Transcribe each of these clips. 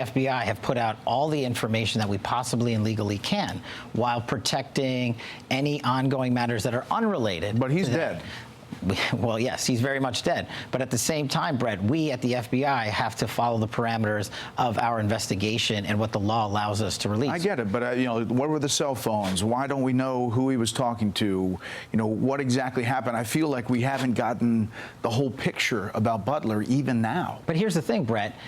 FBI have put out all the information that we possibly and legally can while protecting any ongoing matters that are unrelated. But he's dead. Well, yes, he's very much dead. But at the same time, Brett, we at the FBI have to follow the parameters of our investigation and what the law allows us to release. I get it, but what were the cell phones? Why don't we know who he was talking to? What exactly happened? I feel like we haven't gotten the whole picture about Butler even now. But here's the thing, Brett.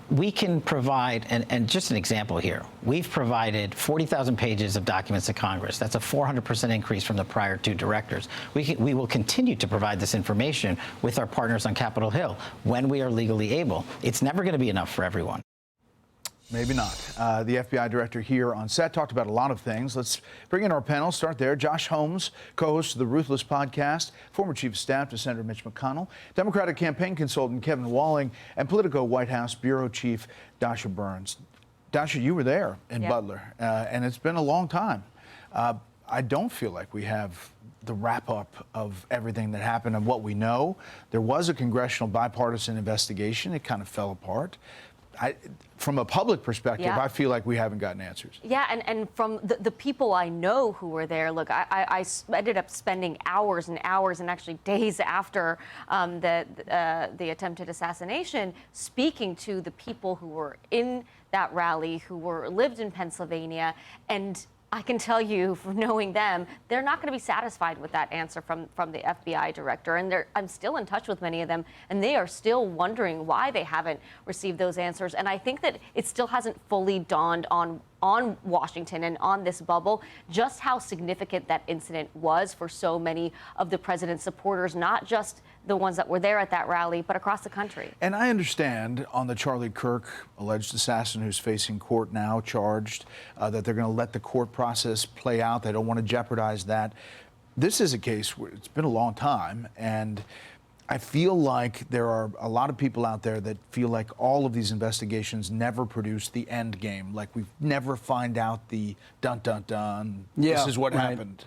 We can provide, and just an example here, we've provided 40,000 pages of documents to Congress. That's a 400% increase from the prior two directors. We will continue to provide this information with our partners on Capitol Hill when we are legally able. It's never going to be enough for everyone. Maybe not. The FBI director here on set talked about a lot of things. Let's bring in our panel. Start there. Josh Holmes, co-host of the Ruthless podcast, former chief of staff to Senator Mitch McConnell, Democratic campaign consultant Kevin Walling, and Politico White House bureau chief Dasha Burns. Dasha, you were there in Butler, and it's been a long time. I don't feel like we have the wrap-up of everything that happened and what we know. There was a congressional bipartisan investigation. It kind of fell apart. From a public perspective, I feel like we haven't gotten answers. Yeah, and from the people I know who were there, look, I ended up spending hours and hours and actually days after the attempted assassination speaking to the people who were in that rally, who lived in Pennsylvania, and I can tell you, from knowing them, they're not going to be satisfied with that answer from the FBI director. And I'm still in touch with many of them, and they are still wondering why they haven't received those answers. And I think that it still hasn't fully dawned on Washington and on this bubble just how significant that incident was for so many of the president's supporters, not just the ones that were there at that rally, but across the country. And I understand on the Charlie Kirk alleged assassin who's facing court now, charged, that they're going to let the court process play out. They don't want to jeopardize that. This is a case where it's been a long time, and I feel like there are a lot of people out there that feel like all of these investigations never produce the end game. Like we never find out the dun dun dun. Yeah, this is what happened.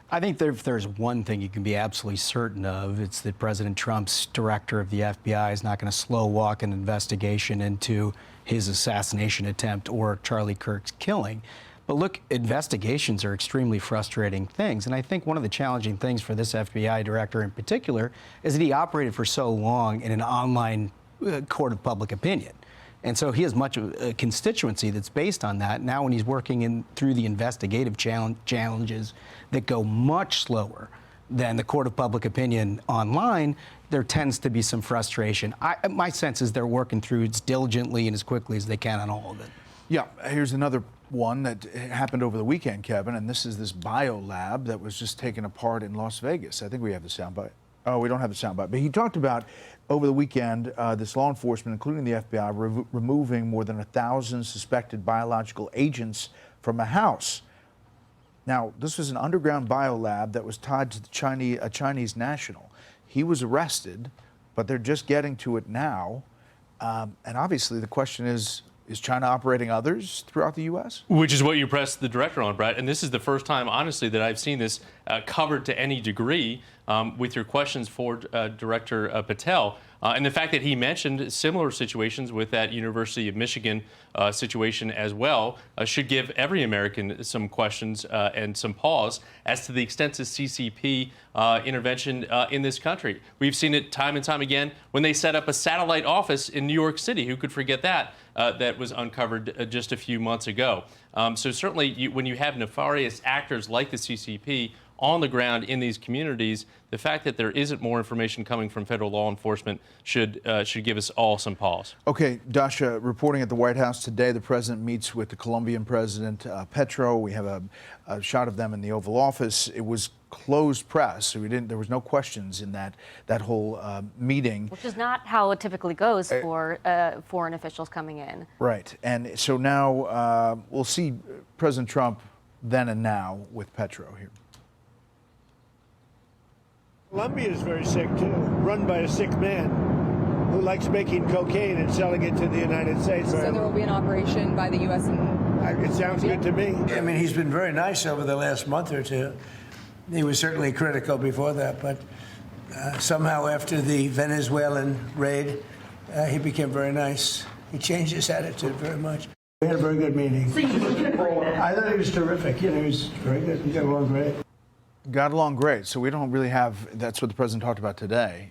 I think if there's one thing you can be absolutely certain of, it's that President Trump's director of the FBI is not going to slow walk an investigation into his assassination attempt or Charlie Kirk's killing. But look, investigations are extremely frustrating things. And I think one of the challenging things for this FBI director in particular is that he operated for so long in an online court of public opinion. And so he has much of a constituency that's based on that. Now when he's working through the investigative challenges that go much slower than the court of public opinion online, there tends to be some frustration. My sense is they're working through it as diligently and as quickly as they can on all of it. Yeah, here's another one that happened over the weekend, Kevin, and this is this bio lab that was just taken apart in Las Vegas. I think we have the soundbite. Oh, we don't have the soundbite. But he talked about over the weekend, this law enforcement, including the FBI, removing more than 1,000 suspected biological agents from a house. Now, this was an underground biolab that was tied to a Chinese national. He was arrested, but they're just getting to it now. And obviously, the question is China operating others throughout the U.S.? Which is what you pressed the director on, Brett. And this is the first time, honestly, that I've seen this covered to any degree with your questions for Director Patel. And the fact that he mentioned similar situations with that University of Michigan situation as well should give every American some questions and some pause as to the extent of CCP intervention in this country. We've seen it time and time again when they set up a satellite office in New York City. Who could forget that? That was uncovered just a few months ago. So certainly when you have nefarious actors like the CCP on the ground in these communities, the fact that there isn't more information coming from federal law enforcement should give us all some pause. Okay, Dasha, reporting at the White House today, the president meets with the Colombian president, Petro. We have a shot of them in the Oval Office. It was closed press, so there was no questions in that whole meeting. Which is not how it typically goes for foreign officials coming in. Right, and so now we'll see President Trump then and now with Petro here. Colombia is very sick, too, run by a sick man who likes making cocaine and selling it to the United States. So there will be an operation by the U.S. It sounds good to me. I mean, he's been very nice over the last month or two. He was certainly critical before that, but somehow after the Venezuelan raid, he became very nice. He changed his attitude very much. We had a very good meeting. I thought he was terrific. He was very good. We got along great. Got along great. So we don't really have, that's what the president talked about today.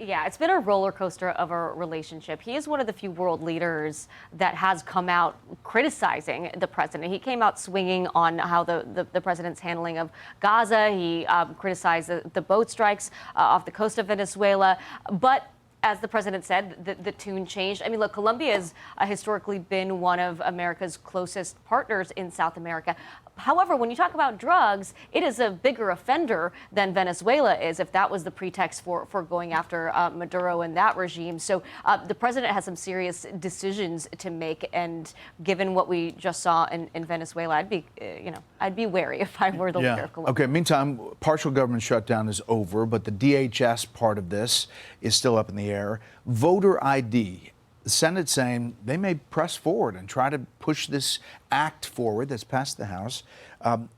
Yeah, it's been a roller coaster of a relationship. He is one of the few world leaders that has come out criticizing the president. He came out swinging on how the president's handling of Gaza. He criticized the boat strikes off the coast of Venezuela. But as the president said, the tune changed. I mean, look, Colombia has historically been one of America's closest partners in South America. However, when you talk about drugs, it is a bigger offender than Venezuela is, if that was the pretext for going after Maduro and that regime. So the president has some serious decisions to make. And given what we just saw in Venezuela, I'd be wary if I were the leader of Colombia. Okay, meantime, partial government shutdown is over, but the DHS part of this is still up in the air. Voter ID. The Senate saying they may press forward and try to push this act forward that's passed the House.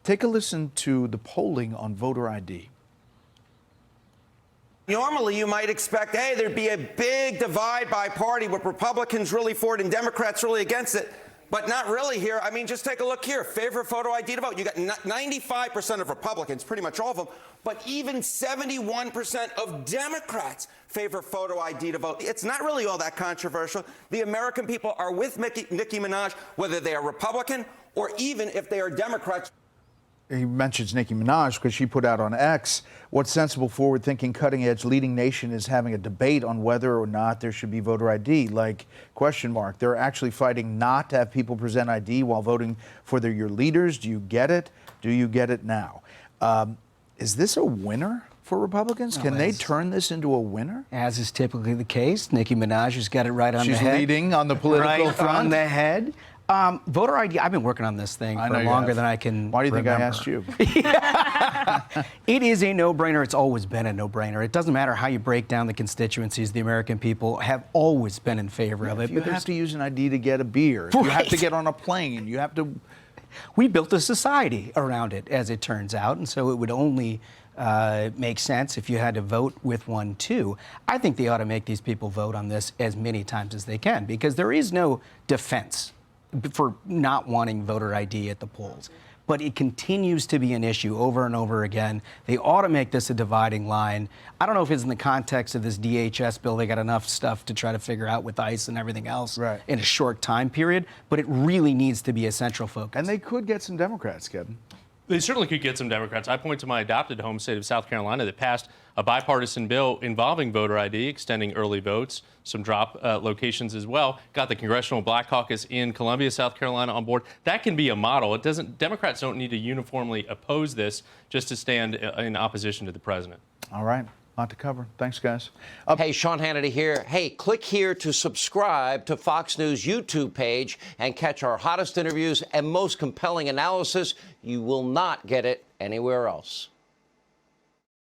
Take a listen to the polling on voter ID. Normally, you might expect, hey, there'd be a big divide by party with Republicans really for it and Democrats really against it. But not really here. I mean, just take a look here. Favorite photo ID to vote. You got 95% of Republicans, pretty much all of them, but even 71% of Democrats favor photo ID to vote. It's not really all that controversial. The American people are with Nicki Minaj, whether they are Republican or even if they are Democrats. He mentions Nicki Minaj because she put out on X, what sensible, forward-thinking, cutting-edge leading nation is having a debate on whether or not there should be voter ID, like, question mark. They're actually fighting not to have people present ID while voting for your leaders. Do you get it? Do you get it now? Is this a winner for Republicans? Can they turn this into a winner? As is typically the case, Nicki Minaj has got it right on the head. She's leading on the political right front. on the head. Voter ID, I've been working on this thing for longer than I can Why do you think I remember. asked you? It is a no-brainer. It's always been a no-brainer. It doesn't matter how you break down the constituencies. The American people have always been in favor of it. You have to use an ID to get a beer. If you have to get on a plane. You have to. We built a society around it, as it turns out, and so it would only make sense if you had to vote with one, too. I think they ought to make these people vote on this as many times as they can, because there is no defense for not wanting voter ID at the polls. But it continues to be an issue over and over again. They ought to make this a dividing line. I don't know if it's in the context of this DHS bill. They got enough stuff to try to figure out with ICE and everything else in a short time period. But it really needs to be a central focus. And they could get some Democrats, Kevin. They certainly could get some Democrats. I point to my adopted home state of South Carolina that passed a bipartisan bill involving voter ID, extending early votes, some drop locations as well. Got the Congressional Black Caucus in Columbia, South Carolina on board. That can be a model. Democrats don't need to uniformly oppose this just to stand in opposition to the president. All right. A lot to cover. Thanks, guys. Hey, Sean Hannity here. Hey, click here to subscribe to Fox News YouTube page and catch our hottest interviews and most compelling analysis. You will not get it anywhere else.